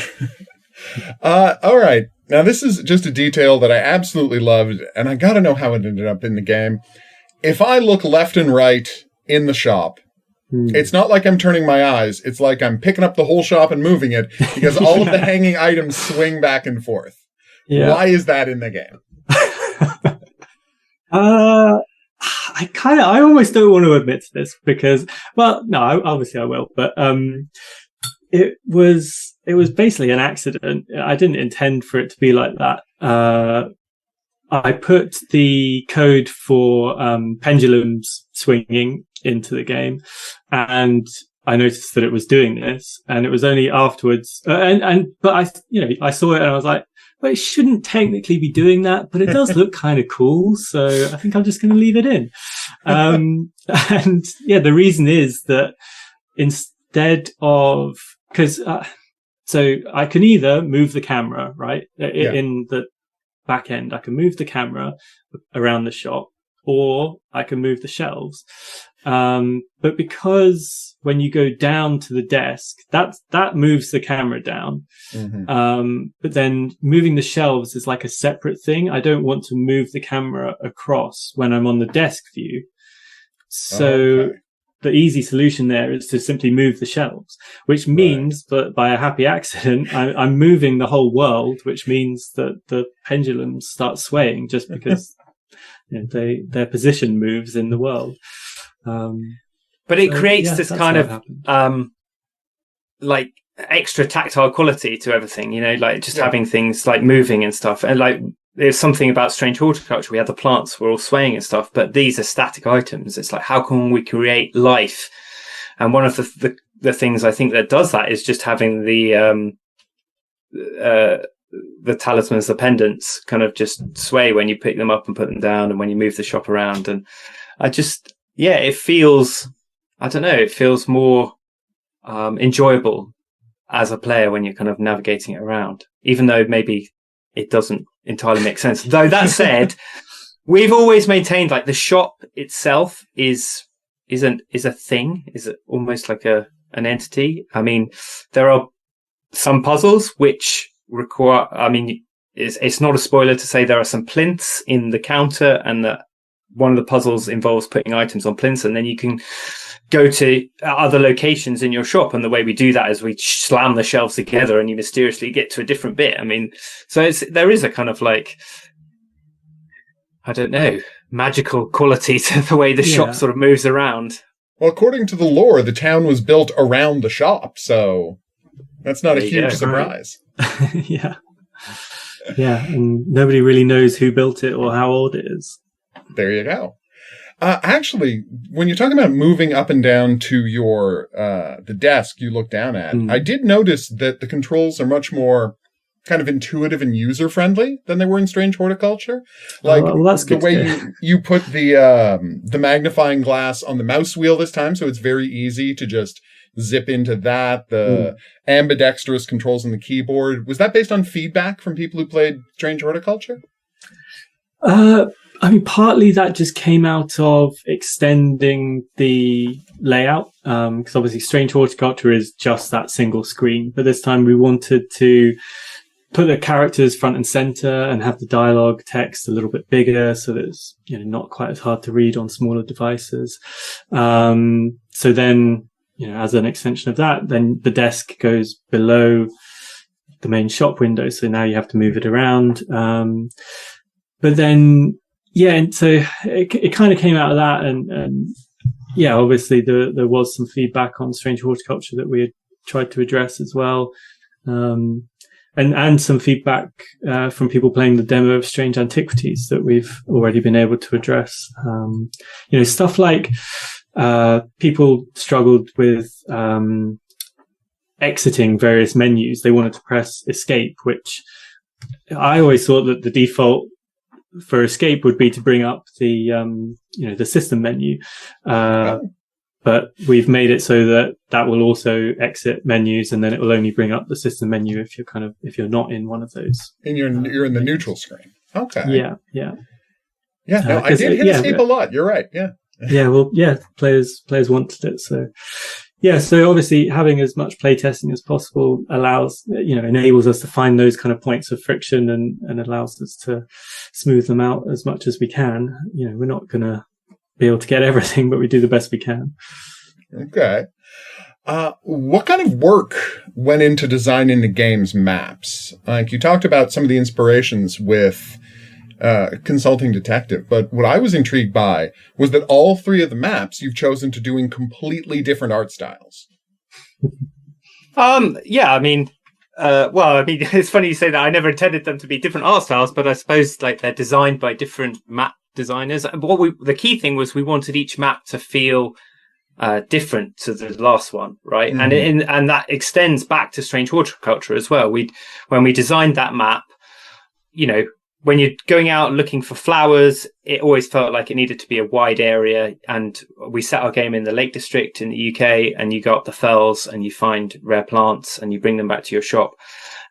All right. Now, this is just a detail that I absolutely loved, and I got to know how it ended up in the game. If I look left and right in the shop, it's not like I'm turning my eyes. It's like I'm picking up the whole shop and moving it, because all of the hanging items swing back and forth. Yeah. Why is that in the game? I almost don't want to admit to this because, well, no, obviously I will, but it was basically an accident. I didn't intend for it to be like that. I put the code for pendulums swinging into the game, and I noticed that it was doing this, and it was only afterwards. But I saw it and I was like, well, it shouldn't technically be doing that, but it does look kind of cool, so I think I'm just going to leave it in. And yeah, the reason is that instead of, so I can either move the camera, right? In the back end, I can move the camera around the shop, or I can move the shelves. But because when you go down to the desk, that moves the camera down. Mm-hmm. But then moving the shelves is like a separate thing. I don't want to move the camera across when I'm on the desk view. So the easy solution there is to simply move the shelves, which means, but by a happy accident, I'm moving the whole world, which means that the pendulums start swaying just because their position moves in the world. But it creates this kind of like extra tactile quality to everything, like just having things like moving and stuff. And like there's something about Strange Horticulture. We have the plants were all swaying and stuff, but these are static items. It's like, how can we create life? And one of the things I think that does that is just having the talismans, the pendants, kind of just sway when you pick them up and put them down, and when you move the shop around. And it feels, I don't know, it feels more enjoyable as a player when you're kind of navigating it around, even though maybe it doesn't entirely make sense. Though that said, we've always maintained like the shop itself is a thing, is almost like an entity. I mean, there are some puzzles which require, it's not a spoiler to say there are some plinths in the counter, and that one of the puzzles involves putting items on plinths, and then you can go to other locations in your shop. And the way we do that is we slam the shelves together and you mysteriously get to a different bit. I mean, so there is a kind of like, I don't know, magical quality to the way the shop sort of moves around. Well, according to the lore, the town was built around the shop, so that's not a huge surprise. Yeah. Yeah, and nobody really knows who built it or how old it is. There you go. Actually, when you're talking about moving up and down to your the desk you look down at, I did notice that the controls are much more kind of intuitive and user-friendly than they were in Strange Horticulture. Like that's the good way you put the magnifying glass on the mouse wheel this time, so it's very easy to just zip into that. The ambidextrous controls on the keyboard. Was that based on feedback from people who played Strange Horticulture? I mean, partly that just came out of extending the layout, because obviously Strange Horticulture is just that single screen. But this time we wanted to put the characters front and center and have the dialogue text a little bit bigger so that it's, not quite as hard to read on smaller devices. So then, as an extension of that, then the desk goes below the main shop window. So now you have to move it around. But then, and so it kind of came out of that. And obviously there was some feedback on Strange Horticulture that we had tried to address as well. And some feedback from people playing the demo of Strange Antiquities that we've already been able to address. Stuff like people struggled with exiting various menus. They wanted to press escape, which I always thought that the default for escape would be to bring up the the system menu. But we've made it so that will also exit menus, and then it will only bring up the system menu if you're not in one of those. And you're in the neutral screen. Okay. Yeah. No, I did hit escape a lot. You're right. Yeah. Players wanted it. So obviously having as much playtesting as possible enables us to find those kind of points of friction and allows us to smooth them out as much as we can. We're not going to be able to get everything, but we do the best we can. Okay. What kind of work went into designing the game's maps? Like you talked about some of the inspirations with Consulting Detective, but what I was intrigued by was that all three of the maps you've chosen to do in completely different art styles. It's funny you say that. I never intended them to be different art styles, but I suppose they're designed by different map designers. The key thing was we wanted each map to feel different to the last one, right? Mm-hmm. And that extends back to Strange Horticulture as well. When we designed that map, when you're going out looking for flowers, it always felt like it needed to be a wide area. And we set our game in the Lake District in the UK, and you go up the fells and you find rare plants and you bring them back to your shop.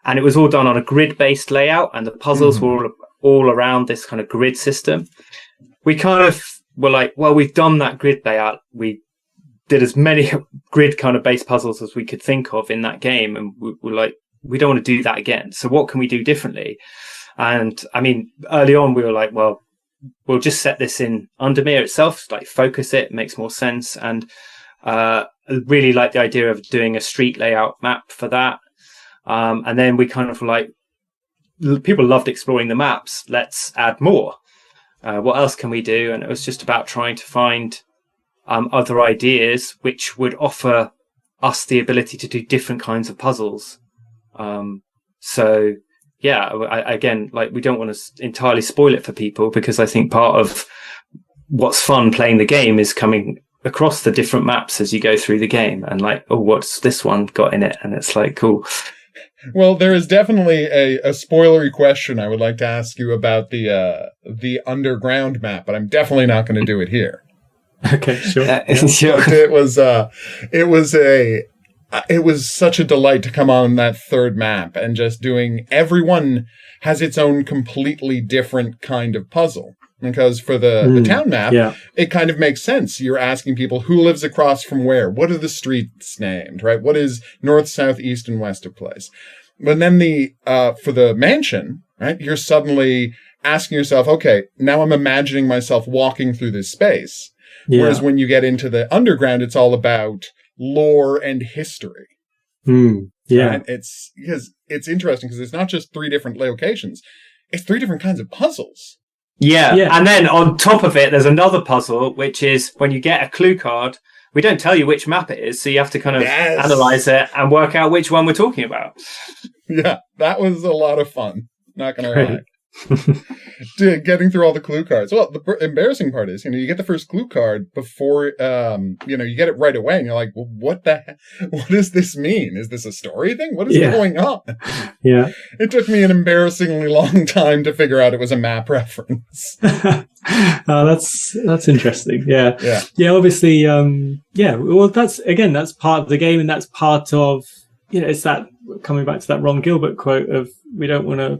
And it was all done on a grid-based layout, and the puzzles were all around this kind of grid system. We kind of were like, well, we've done that grid layout. We did as many grid kind of based puzzles as we could think of in that game. And we were like, we don't want to do that again. So what can we do differently? And I mean, early on, we were like, well, we'll just set this in Undermere itself, focus it, makes more sense. And really like the idea of doing a street layout map for that. And then we kind of people loved exploring the maps. Let's add more. What else can we do? And it was just about trying to find other ideas which would offer us the ability to do different kinds of puzzles. We don't want to entirely spoil it for people, because I think part of what's fun playing the game is coming across the different maps as you go through the game and what's this one got in it? And it's cool. Well, there is definitely a spoilery question I would like to ask you about the underground map, but I'm definitely not going to do it here. Okay, sure. Sure. It was such a delight to come on that third map and just everyone has its own completely different kind of puzzle. Because for the town map, it kind of makes sense. You're asking people who lives across from where. What are the streets named, right? What is north, south, east, and west of place? But then for the mansion, right, you're suddenly asking yourself, okay, now I'm imagining myself walking through this space. Yeah. Whereas when you get into the underground, it's all about lore and history. Yeah. And it's interesting because it's not just three different locations. It's three different kinds of puzzles. Yeah. And then on top of it, there's another puzzle, which is when you get a clue card, we don't tell you which map it is. So you have to kind of analyze it and work out which one we're talking about. Yeah, that was a lot of fun. Not gonna lie. Getting through all the clue cards. Well, the embarrassing part is, you get the first clue card before, you get it right away, and you're like, well, what does this mean? Is this a story thing? What is going on? Yeah. It took me an embarrassingly long time to figure out it was a map reference. Oh, that's interesting. Yeah. Yeah. Yeah. Obviously. Well, that's part of the game, and that's part of, it's that coming back to that Ron Gilbert quote of, we don't want to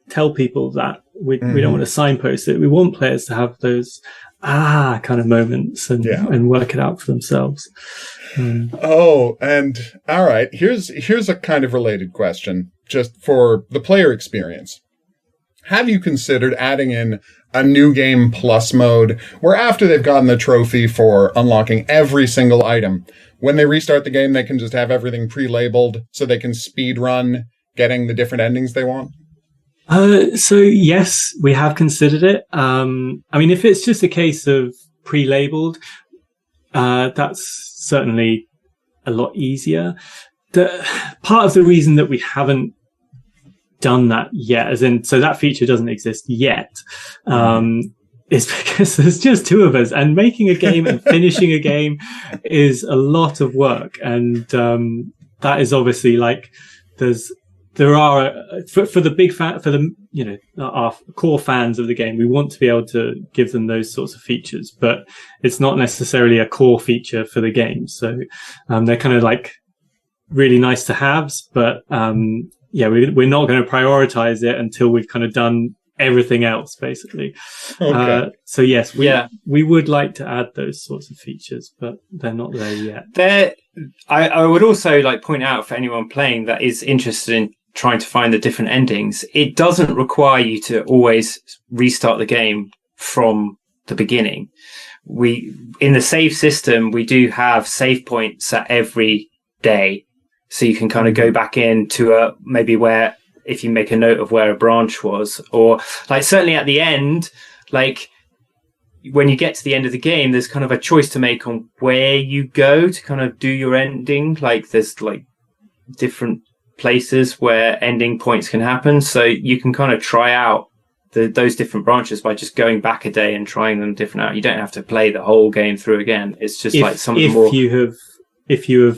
tell people that we don't want to signpost it. We want players to have those kind of moments and work it out for themselves. Oh, and all right, here's a kind of related question, just for the player experience. Have you considered adding in a new game plus mode where after they've gotten the trophy for unlocking every single item, when they restart the game, they can just have everything pre-labeled so they can speed run getting the different endings they want? So yes, we have considered it. If it's just a case of pre-labeled, that's certainly a lot easier. Part of the reason that we haven't done that yet, so that feature doesn't exist yet, is because there's just two of us, and making a game and finishing a game is a lot of work. And that is obviously there are for the big fan, for the our core fans of the game, we want to be able to give them those sorts of features, but it's not necessarily a core feature for the game. So they're kind of like really nice to haves, but we're not going to prioritize it until we've kind of done everything else, basically. Okay. So yes, we would like to add those sorts of features, but they're not there yet. I would also point out for anyone playing that is interested in trying to find the different endings, it doesn't require you to always restart the game from the beginning. In the save system, we do have save points at every day, so you can kind of go back into maybe where, if you make a note of where a branch was, or certainly at the end, when you get to the end of the game, there's kind of a choice to make on where you go to kind of do your ending. There's different places where ending points can happen, so you can kind of try out those different branches by just going back a day and trying them different out. You don't have to play the whole game through again. It's just if you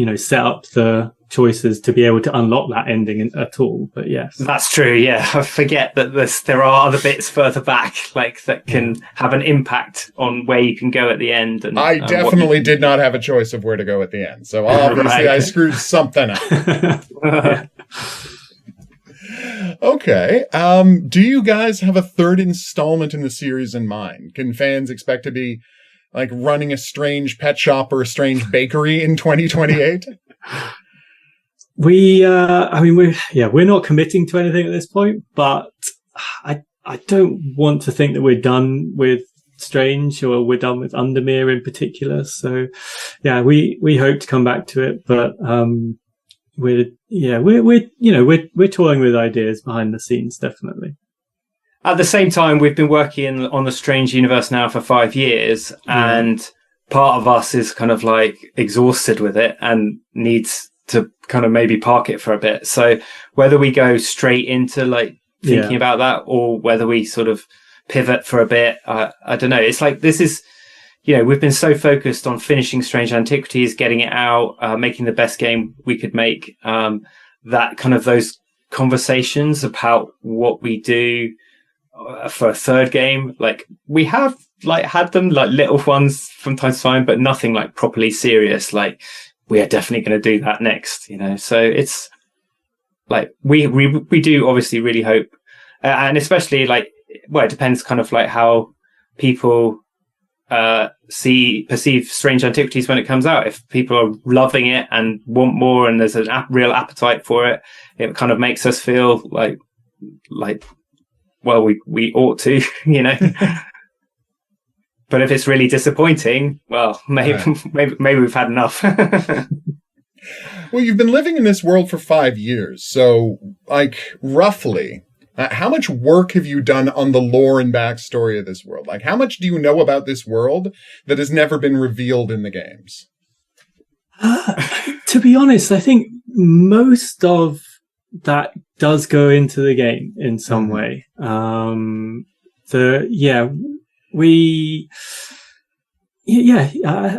have set up the choices to be able to unlock that ending at all. But yes, that's true. Yeah, I forget that there are other bits further back that can have an impact on where you can go at the end. And I definitely did not have a choice of where to go at the end, so obviously I screwed something up. Okay. Do you guys have a third installment in the series in mind? Can fans expect to be running a strange pet shop or a strange bakery in 2028? We're not committing to anything at this point, but I don't want to think that we're done with Strange, or we're done with Undermere in particular. So yeah, we hope to come back to it, but we're toying with ideas behind the scenes, definitely. At the same time, we've been working on the Strange universe now for 5 years, and part of us is kind of exhausted with it and needs to kind of maybe park it for a bit. So whether we go straight into thinking about that, or whether we sort of pivot for a bit, I don't know. It's this is, we've been so focused on finishing Strange Antiquities, getting it out, making the best game we could make, that kind of those conversations about what we do for a third game, we have had them little ones from time to time, but nothing properly serious. We are definitely going to do that next, So it's we do obviously really hope, and especially it depends kind of how people perceive Strange Antiquities when it comes out. If people are loving it and want more, and there's a real appetite for it, it kind of makes us feel well, we ought to, But if it's really disappointing, well, maybe we've had enough. Well, you've been living in this world for 5 years, so roughly, how much work have you done on the lore and backstory of this world? How much do you know about this world that has never been revealed in the games? To be honest, I think most of that does go into the game in some way. I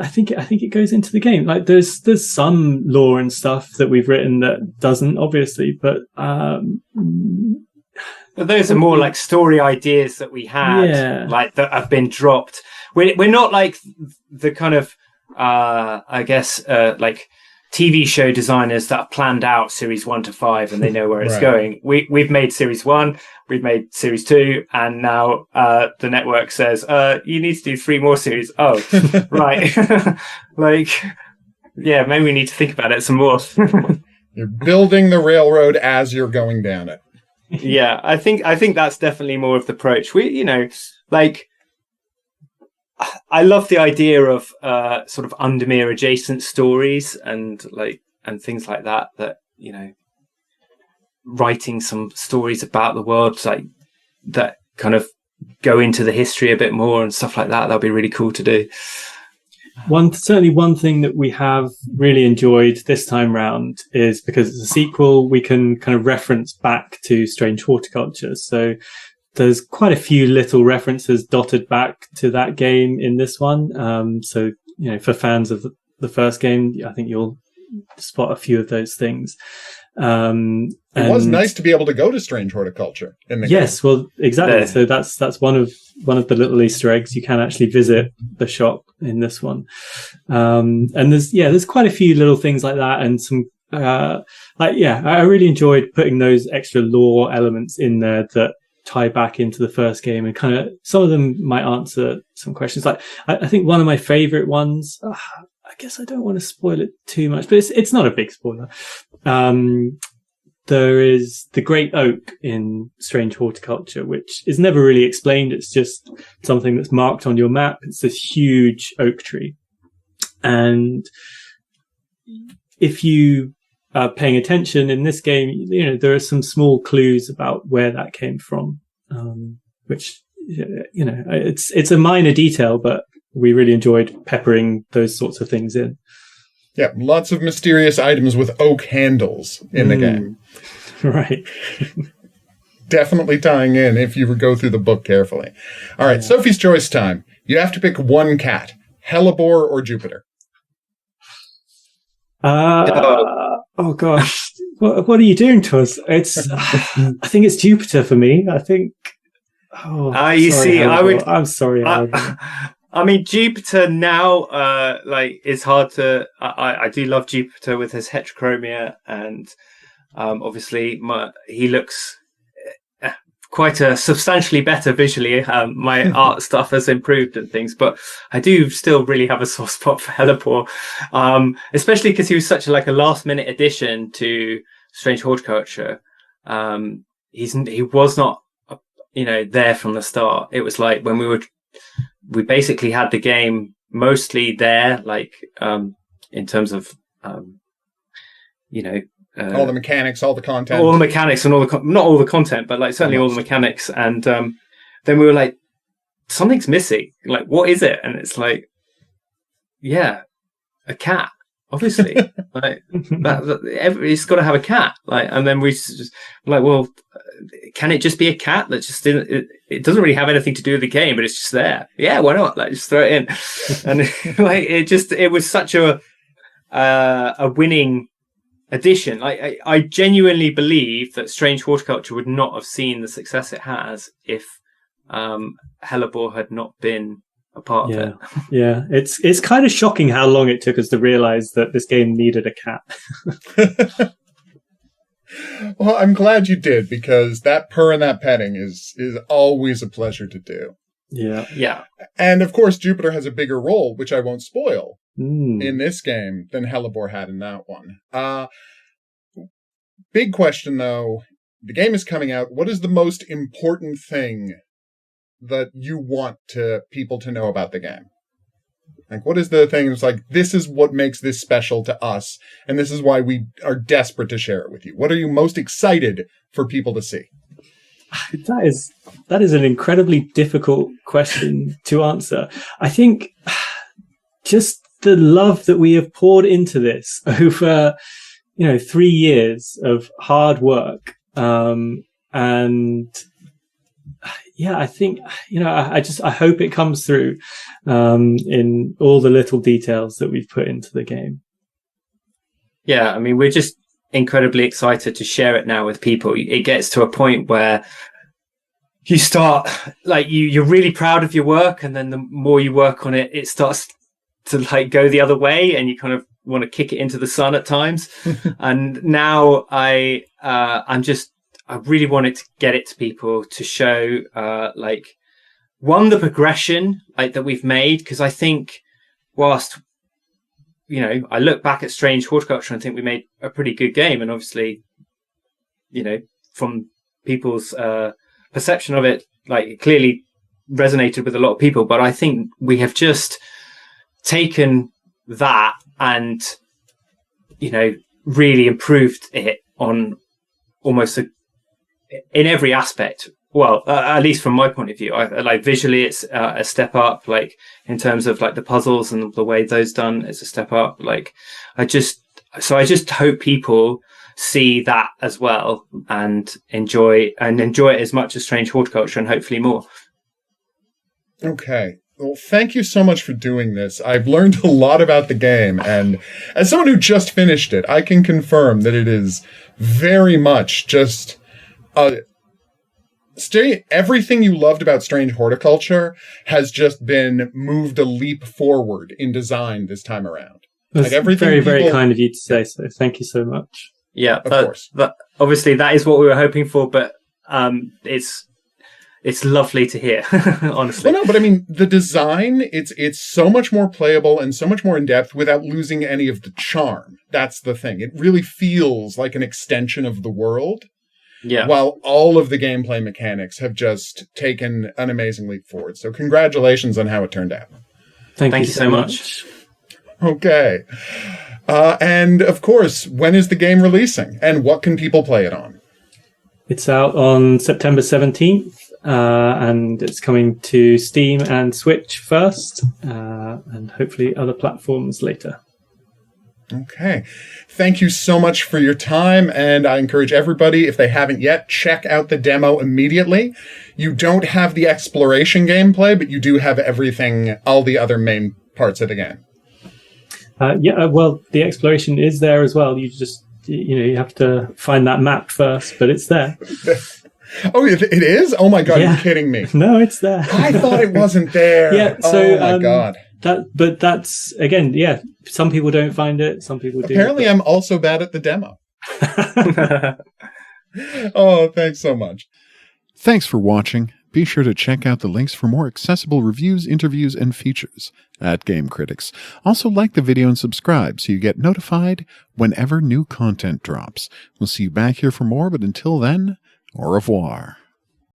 think it goes into the game. Like there's some lore and stuff that we've written that doesn't, obviously, but those are more like story ideas that we had, like that have been dropped. We're not like the kind of like TV show designers that have planned out series 1 to 5 and they know where it's going. We've made series 1, we've made series 2, and now the network says you need to do 3 more series. Oh, right. Like, yeah, maybe we need to think about it some more. You're building the railroad as you're going down it. Yeah, I think that's definitely more of the approach. I love the idea of sort of Undermere adjacent stories and things like that, writing some stories about the world, like that kind of go into the history a bit more and stuff like that. That'd be really cool to do. One thing that we have really enjoyed this time round is, because it's a sequel, we can kind of reference back to Strange Horticulture. So there's quite a few little references dotted back to that game in this one. So, for fans of the first game, I think you'll spot a few of those things. It was nice to be able to go to Strange Horticulture in the game. Yes, well, exactly. Yeah. So that's one of the little Easter eggs. You can actually visit the shop in this one. And there's quite a few little things like that, and some I really enjoyed putting those extra lore elements in there that tie back into the first game, and kind of some of them might answer some questions. Like I think one of my favorite ones, I guess I don't want to spoil it too much, but it's not a big spoiler. There is the Great Oak in Strange Horticulture, which is never really explained. It's just something that's marked on your map. It's this huge oak tree. And if you are paying attention in this game, there are some small clues about where that came from, which, it's a minor detail, but we really enjoyed peppering those sorts of things in. Yeah, lots of mysterious items with oak handles in the game. Right. Definitely tying in if you go through the book carefully. All right, Sophie's choice time. You have to pick one cat, Hellebore or Jupiter. Oh gosh, what are you doing to us? It's, I think it's Jupiter for me. I think. I'm sorry. I mean, Jupiter now, is hard to. I do love Jupiter with his heterochromia, and obviously he looks quite a substantially better visually. My art stuff has improved and things, but I do still really have a soft spot for Hellebore, especially because he was such a last minute addition to Strange Horticulture. He was not, there from the start. It was like when we basically had the game mostly there, in terms of, all the mechanics, all the content. All the mechanics and not all the content, but certainly all the mechanics. And then we were like, something's missing. What is it? And it's a cat, obviously. It's got to have a cat. And then we just well, can it just be a cat that just didn't? It doesn't really have anything to do with the game, but it's just there. Yeah, why not? Just throw it in. And it was such a winning addition. I genuinely believe that Strange Horticulture would not have seen the success it has if Hellebore had not been a part of it. Yeah, it's kind of shocking how long it took us to realize that this game needed a cat. Well, I'm glad you did, because that purr and that petting is always a pleasure to do. Yeah. And of course, Jupiter has a bigger role, which I won't spoil, in this game than Hellebore had in that one. Big question, though. The game is coming out. What is the most important thing that you want people to know about the game? What is the thing that's this is what makes this special to us, and this is why we are desperate to share it with you? What are you most excited for people to see? That is an incredibly difficult question to answer. I think just the love that we have poured into this over 3 years of hard work. And yeah, I think, I hope it comes through, in all the little details that we've put into the game. Yeah. I mean, we're just incredibly excited to share it now with people. It gets to a point where you start, like, you're really proud of your work, and then the more you work on it, it starts to like go the other way, and you kind of want to kick it into the sun at times. And now I really wanted to get it to people to show, like, one, the progression like that we've made, because I think whilst I look back at Strange Horticulture and think we made a pretty good game, and obviously, from people's perception of it, like, it clearly resonated with a lot of people. But I think we have just taken that and, really improved it on almost in every aspect. Well, at least from my point of view, like, visually, it's a step up. Like, in terms of like the puzzles and the way those done, it's a step up. Like, I just hope people see that as well and enjoy it as much as Strange Horticulture, and hopefully more. Okay. Well, thank you so much for doing this. I've learned a lot about the game, and as someone who just finished it, I can confirm that it is very much just everything you loved about Strange Horticulture has just been moved a leap forward in design this time around. That's very, very kind of you to say so. Thank you so much. Yeah, of course. But obviously, that is what we were hoping for. But it's lovely to hear, honestly. Well, no, but I mean, the design, it's so much more playable and so much more in depth without losing any of the charm. That's the thing. It really feels like an extension of the world. Yeah. While all of the gameplay mechanics have just taken an amazing leap forward. So congratulations on how it turned out. Thank you so much. Okay. And of course, when is the game releasing, and what can people play it on? It's out on September 17th, and it's coming to Steam and Switch first, and hopefully other platforms later. Okay. Thank you so much for your time, and I encourage everybody, if they haven't yet, check out the demo immediately. You don't have the exploration gameplay, but you do have everything, all the other main parts of the game. Well, the exploration is there as well. You just, you have to find that map first, but it's there. Oh, it is? Oh my God, You're kidding me. No, it's there. I thought it wasn't there. Yeah, so, oh my God. But that's, again, some people don't find it, some people do. Apparently, I'm also bad at the demo. Oh, thanks so much. Thanks for watching. Be sure to check out the links for more accessible reviews, interviews, and features at Game Critics. Also, like the video and subscribe so you get notified whenever new content drops. We'll see you back here for more, but until then, au revoir.